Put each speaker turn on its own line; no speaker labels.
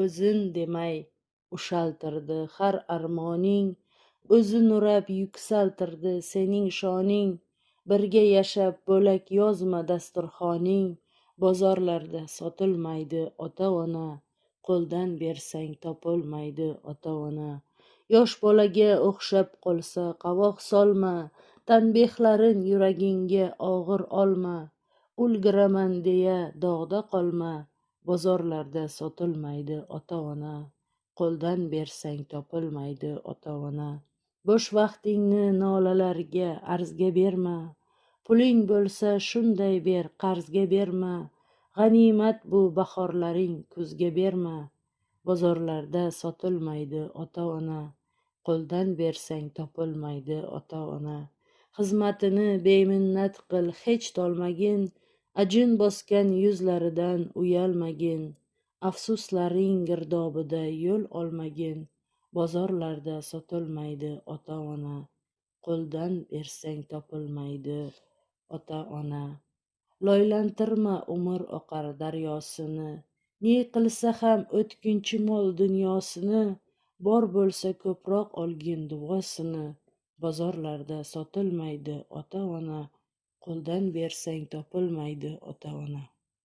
o'zin demay ushaltirdi har armoning, o'zi nurab yuksaltirdi sening shoning. Birga yashab bo'lak yozma dasturxoning, bozorlarda sotilmaydi ota-ona, qo'ldan bersang topolmaydi ota-ona. Yosh bolaga o'xshab qolsa qavoq solma, tanbehlarin yuragingga og'ir olma. Ulguraman deya dog'da qolma, bozorlarda sotilmaydi ota-ona, qo'ldan bersang topilmaydi ota-ona. Bo'sh vaqtingni nolalarga arzga berma, puling bo'lsa shunday ber qarzga berma. G'animat bu bahorlaring kuzga berma, bozorlarda sotilmaydi ota-ona, qo'ldan bersang topilmaydi ota-ona. Xizmatini beminnat qil hech tolmagin, ajin bosgan yuzlaridan uyalmagin. Afsuslaring girdobida yo'l olmagin, bozorlarda sotilmaydi ota-ona, qo'ldan bersang topilmaydi ota-ona. Loylantirma umr oqar daryosini, ne qilsa ham o'tkinchi mol dunyosini. Bor bo'lsa ko'proq olgin duosini, bozorlarda sotilmaydi ota-ona, qo'ldan bersang topilmaydi ota-ona.